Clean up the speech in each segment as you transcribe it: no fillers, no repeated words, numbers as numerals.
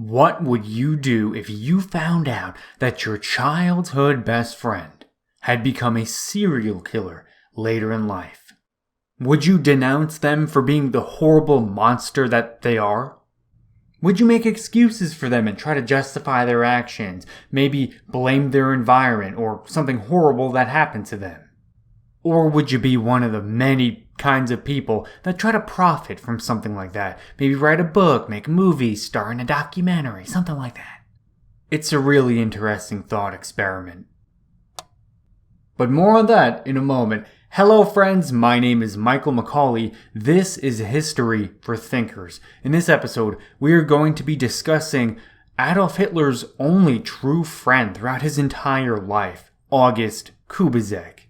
What would you do if you found out that your childhood best friend had become a serial killer later in life? Would you denounce them for being the horrible monster that they are? Would you make excuses for them and try to justify their actions, maybe blame their environment or something horrible that happened to them? Or would you be one of the many kinds of people that try to profit from something like that? Maybe write a book, make a movie, star in a documentary, something like that. It's a really interesting thought experiment. But more on that in a moment. Hello friends, my name is Michael McCauley. This is History for Thinkers. In this episode, we are going to be discussing Adolf Hitler's only true friend throughout his entire life, August Kubizek.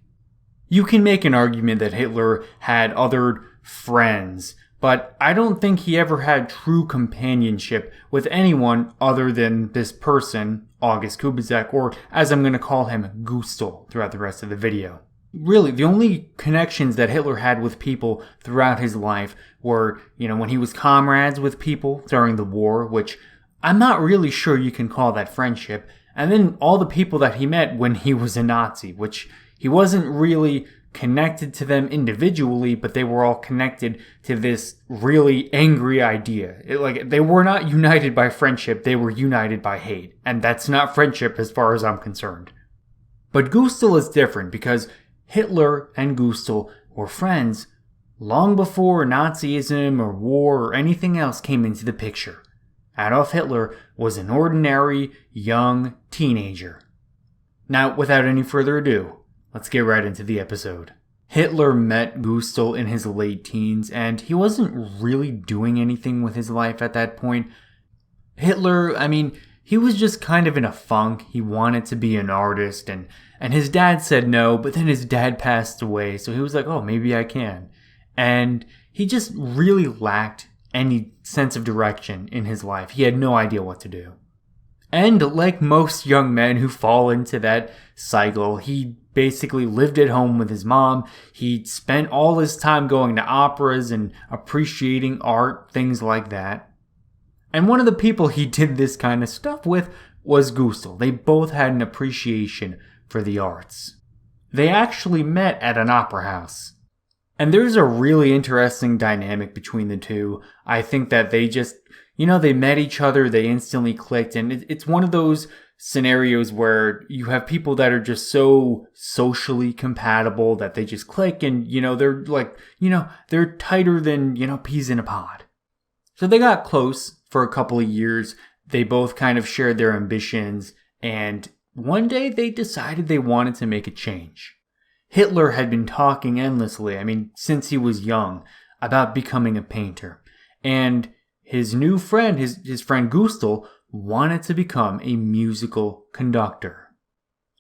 You can make an argument that Hitler had other friends, but I don't think he ever had true companionship with anyone other than this person, August Kubizek, or as I'm going to call him, Gustl, throughout the rest of the video. Really, the only connections that Hitler had with people throughout his life were, when he was comrades with people during the war, which I'm not really sure you can call that friendship, and then all the people that he met when he was a Nazi, which he wasn't really connected to them individually, but they were all connected to this really angry idea. They were not united by friendship, they were united by hate, and that's not friendship as far as I'm concerned. But Gustl is different because Hitler and Gustl were friends long before Nazism or war or anything else came into the picture. Adolf Hitler was an ordinary young teenager. Now, without any further ado, let's get right into the episode. Hitler met Gustl in his late teens, and he wasn't really doing anything with his life at that point. Hitler, he was just kind of in a funk. He wanted to be an artist, and his dad said no, but then his dad passed away, so he was like, oh, maybe I can. And he just really lacked any sense of direction in his life. He had no idea what to do. And like most young men who fall into that cycle, he basically lived at home with his mom. He spent all his time going to operas and appreciating art, things like that. And one of the people he did this kind of stuff with was Gustl. They both had an appreciation for the arts. They actually met at an opera house. And there's a really interesting dynamic between the two. I think that they just, they met each other, they instantly clicked, and it's one of those scenarios where you have people that are just so socially compatible that they just click and, they're like, they're tighter than, peas in a pod. So they got close for a couple of years. They both kind of shared their ambitions, and one day they decided they wanted to make a change. Hitler had been talking endlessly, since he was young, about becoming a painter. And his new friend, his friend Gustl, wanted to become a musical conductor.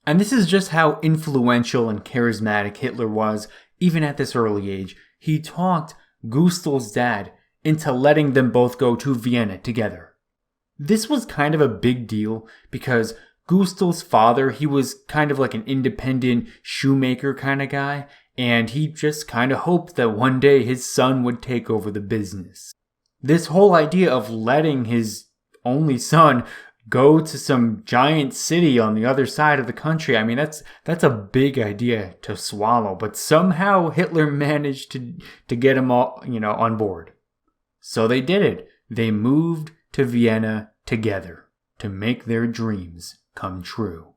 And this is just how influential and charismatic Hitler was, even at this early age. He talked Gustl's dad into letting them both go to Vienna together. This was kind of a big deal because Gustl's father, he was kind of like an independent shoemaker kind of guy, and he just kind of hoped that one day his son would take over the business. This whole idea of letting his only son go to some giant city on the other side of the country, that's a big idea to swallow, but somehow Hitler managed to get him all, on board. So they did it. They moved to Vienna together to make their dreams come true.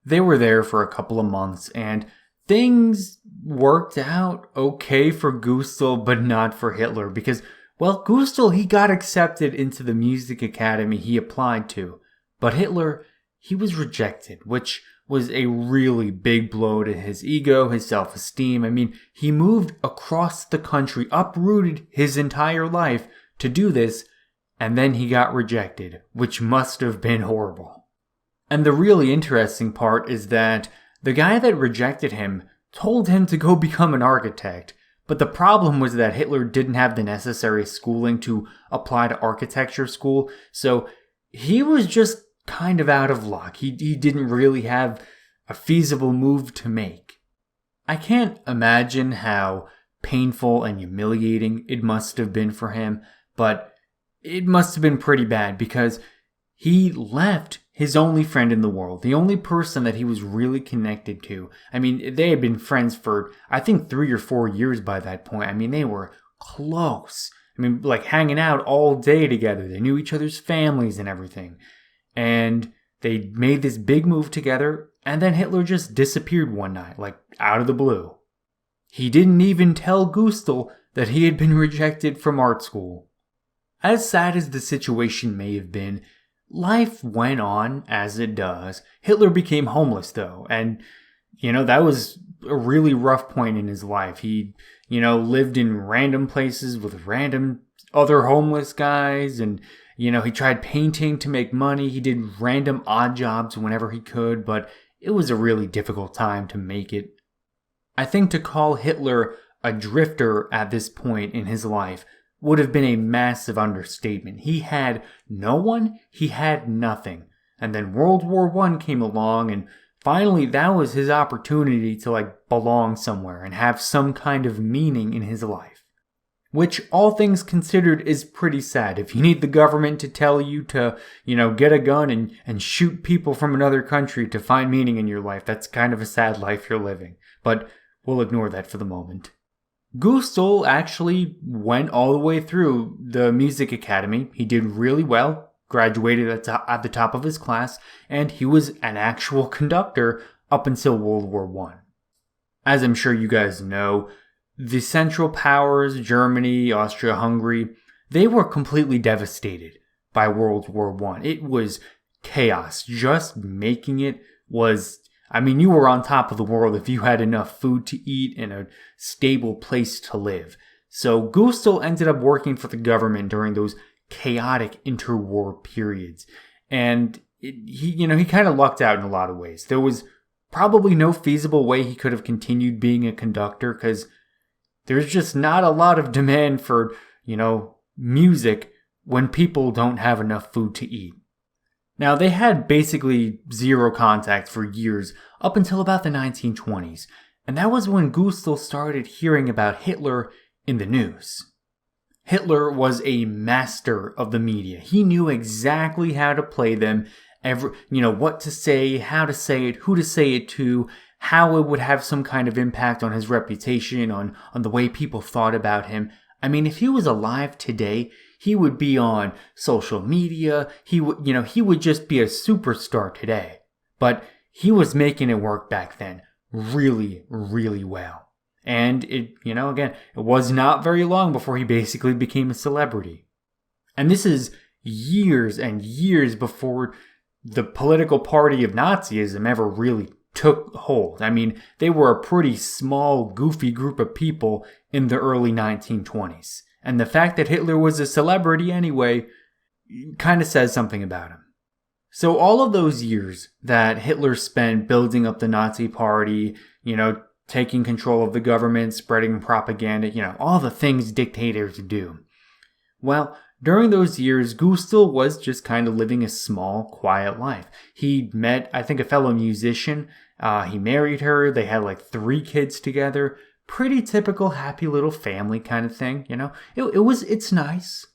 They were there for a couple of months, and things worked out okay for Gustl, but not for Hitler, because, Gustl, he got accepted into the music academy he applied to, but Hitler, he was rejected, which was a really big blow to his ego, his self-esteem. He moved across the country, uprooted his entire life to do this, and then he got rejected, which must have been horrible. And the really interesting part is that the guy that rejected him told him to go become an architect. But the problem was that Hitler didn't have the necessary schooling to apply to architecture school, so he was just kind of out of luck. He didn't really have a feasible move to make. I can't imagine how painful and humiliating it must have been for him, but it must have been pretty bad because he left his only friend in the world, the only person that he was really connected to. I mean, they had been friends for, I think, 3 or 4 years by that point. I mean, they were close. I mean, like hanging out all day together. They knew each other's families and everything. And they made this big move together, and then Hitler just disappeared one night, like out of the blue. He didn't even tell Gustl that he had been rejected from art school. As sad as the situation may have been, life went on as it does. Hitler became homeless, though, and, that was a really rough point in his life. He, lived in random places with random other homeless guys, and, he tried painting to make money. He did random odd jobs whenever he could, but it was a really difficult time to make it. I think to call Hitler a drifter at this point in his life would have been a massive understatement. He had no one, he had nothing. And then World War I came along, and finally that was his opportunity to belong somewhere and have some kind of meaning in his life. Which, all things considered, is pretty sad. If you need the government to tell you to, get a gun and shoot people from another country to find meaning in your life, that's kind of a sad life you're living. But we'll ignore that for the moment. Gustl actually went all the way through the music academy. He did really well, graduated at the top of his class, and he was an actual conductor up until World War I. As I'm sure you guys know, the Central Powers, Germany, Austria-Hungary, they were completely devastated by World War I. It was chaos. Just making it was, you were on top of the world if you had enough food to eat and a stable place to live. So Gustl ended up working for the government during those chaotic interwar periods. And he kind of lucked out in a lot of ways. There was probably no feasible way he could have continued being a conductor because there's just not a lot of demand for, music when people don't have enough food to eat. Now, they had basically zero contact for years, up until about the 1920s, and that was when Gustl started hearing about Hitler in the news. Hitler was a master of the media. He knew exactly how to play them, what to say, how to say it, who to say it to, how it would have some kind of impact on his reputation, on the way people thought about him. If he was alive today, he would be on social media. He would just be a superstar today. But he was making it work back then really, really well. And it was not very long before he basically became a celebrity. And this is years and years before the political party of Nazism ever really took hold. They were a pretty small, goofy group of people in the early 1920s. And the fact that Hitler was a celebrity anyway kind of says something about him. So all of those years that Hitler spent building up the Nazi party, taking control of the government, spreading propaganda, all the things dictators do. Well, during those years, Gustl was just kind of living a small, quiet life. He met, I think, a fellow musician. He married her. They had 3 kids together. Pretty typical happy little family kind of thing, It's nice.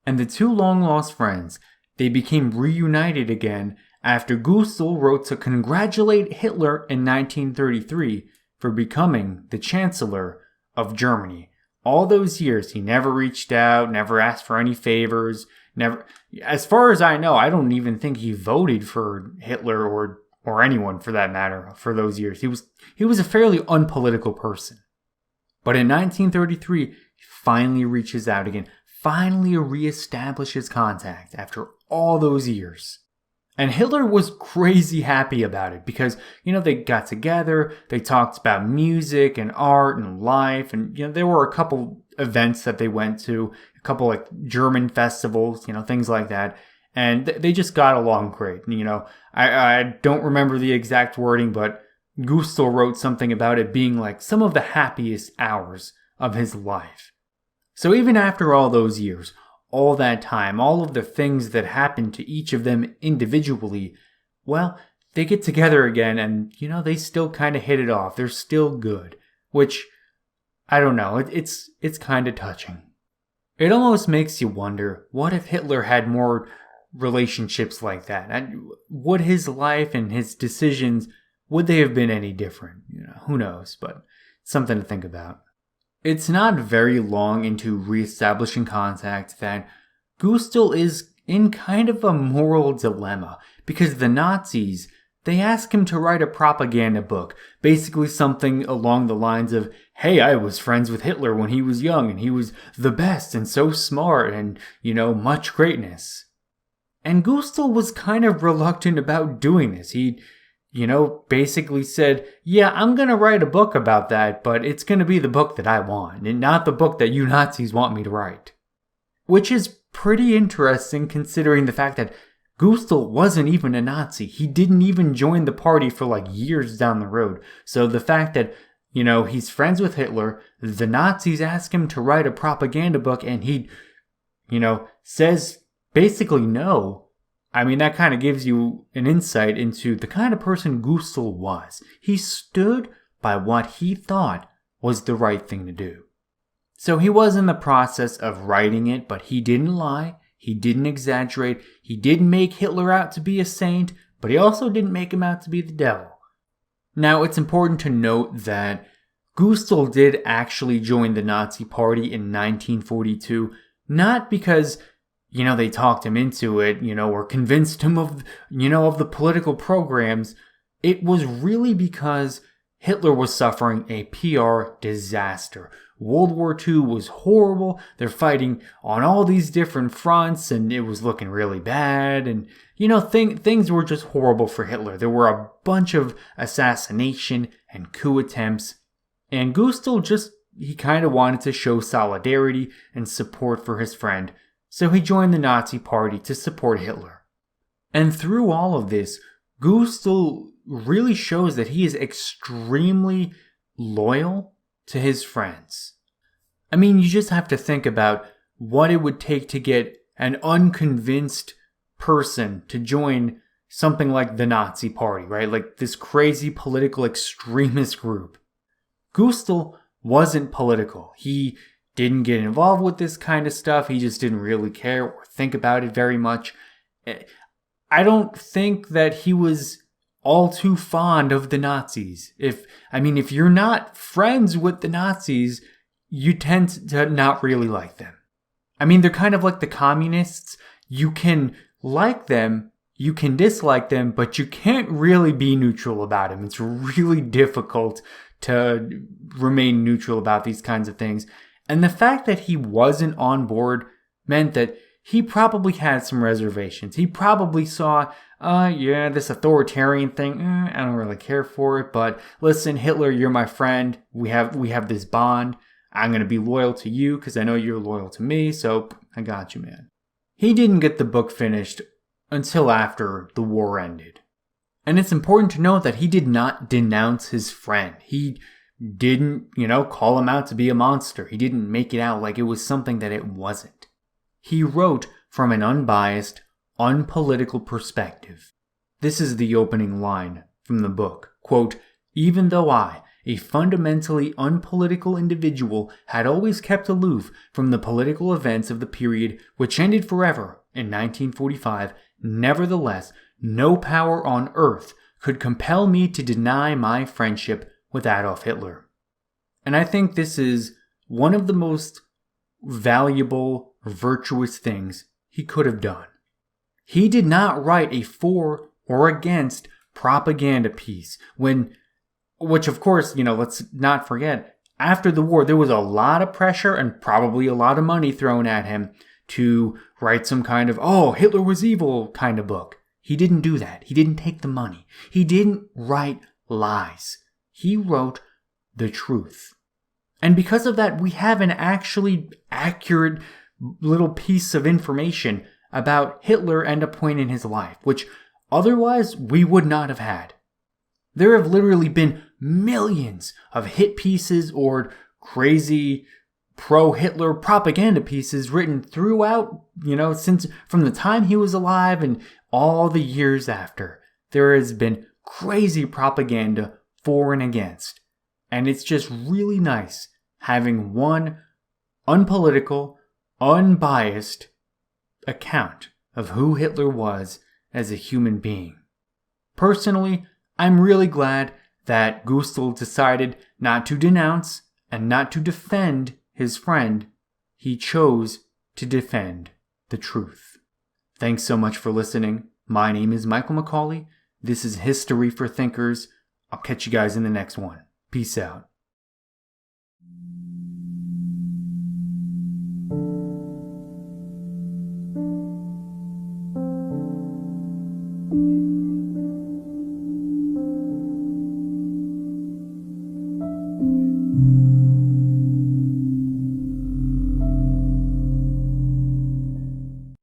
And the 2 long-lost friends, they became reunited again after Gustl wrote to congratulate Hitler in 1933 for becoming the Chancellor of Germany. All those years, he never reached out, never asked for any favors, never. As far as I know, I don't even think he voted for Hitler or anyone for that matter for those years. He was a fairly unpolitical person. But in 1933, he finally reaches out again, finally reestablishes contact after all those years. And Hitler was crazy happy about it because, they got together, they talked about music and art and life, and, there were a couple events that they went to, a couple German festivals, things like that. And they just got along great. I don't remember the exact wording, but Gustl wrote something about it being some of the happiest hours of his life. So even after all those years, all that time, all of the things that happened to each of them individually, well, they get together again and, they still kind of hit it off. They're still good, which, I don't know, it's kind of touching. It almost makes you wonder, what if Hitler had more relationships like that? And would his life and his decisions, would they have been any different? Who knows, but something to think about. It's not very long into reestablishing contact that Gustl is in kind of a moral dilemma, because the Nazis, they ask him to write a propaganda book, basically something along the lines of, hey, I was friends with Hitler when he was young, and he was the best and so smart and, much greatness. And Gustl was kind of reluctant about doing this. He, basically said, yeah, I'm going to write a book about that, but it's going to be the book that I want, and not the book that you Nazis want me to write. Which is pretty interesting considering the fact that Gustl wasn't even a Nazi. He didn't even join the party for years down the road. So the fact that, he's friends with Hitler, the Nazis ask him to write a propaganda book, and he, says basically no. I mean, that kind of gives you an insight into the kind of person Gustl was. He stood by what he thought was the right thing to do. So he was in the process of writing it, but he didn't lie, he didn't exaggerate, he didn't make Hitler out to be a saint, but he also didn't make him out to be the devil. Now, it's important to note that Gustl did actually join the Nazi Party in 1942, not because they talked him into it, or convinced him of the political programs. It was really because Hitler was suffering a PR disaster. World War II was horrible. They're fighting on all these different fronts, and it was looking really bad. And, things were just horrible for Hitler. There were a bunch of assassination and coup attempts. And Gustl he kind of wanted to show solidarity and support for his friend. So he joined the Nazi Party to support Hitler. And through all of this, Gustl really shows that he is extremely loyal to his friends. I mean, you just have to think about what it would take to get an unconvinced person to join something like the Nazi Party, right? Like this crazy political extremist group. Gustl wasn't political. He didn't get involved with this kind of stuff. He just didn't really care or think about it very much. I don't think that he was all too fond of the Nazis. If you're not friends with the Nazis, you tend to not really like them. They're kind of like the communists. You can like them, you can dislike them, but you can't really be neutral about them. It's really difficult to remain neutral about these kinds of things. And the fact that he wasn't on board meant that he probably had some reservations. He probably saw, this authoritarian thing, I don't really care for it, but listen, Hitler, you're my friend. We have this bond. I'm going to be loyal to you because I know you're loyal to me, so I got you, man. He didn't get the book finished until after the war ended. And it's important to note that he did not denounce his friend. He didn't, call him out to be a monster. He didn't make it out like it was something that it wasn't. He wrote from an unbiased, unpolitical perspective. This is the opening line from the book. Quote, even though I, a fundamentally unpolitical individual, had always kept aloof from the political events of the period which ended forever in 1945, nevertheless, no power on earth could compel me to deny my friendship with Adolf Hitler. And I think this is one of the most valuable, virtuous things he could have done. He did not write a for or against propaganda piece which of course, let's not forget, after the war, there was a lot of pressure and probably a lot of money thrown at him to write some kind of, Hitler was evil kind of book. He didn't do that. He didn't take the money. He didn't write lies. He wrote the truth. And because of that, we have an actually accurate little piece of information about Hitler and a point in his life, which otherwise we would not have had. There have literally been millions of hit pieces or crazy pro-Hitler propaganda pieces written throughout, since from the time he was alive and all the years after. There has been crazy propaganda for and against. And it's just really nice having one unpolitical, unbiased account of who Hitler was as a human being. Personally, I'm really glad that Gustl decided not to denounce and not to defend his friend. He chose to defend the truth. Thanks so much for listening. My name is Michael McCauley. This is History for Thinkers. I'll catch you guys in the next one. Peace out.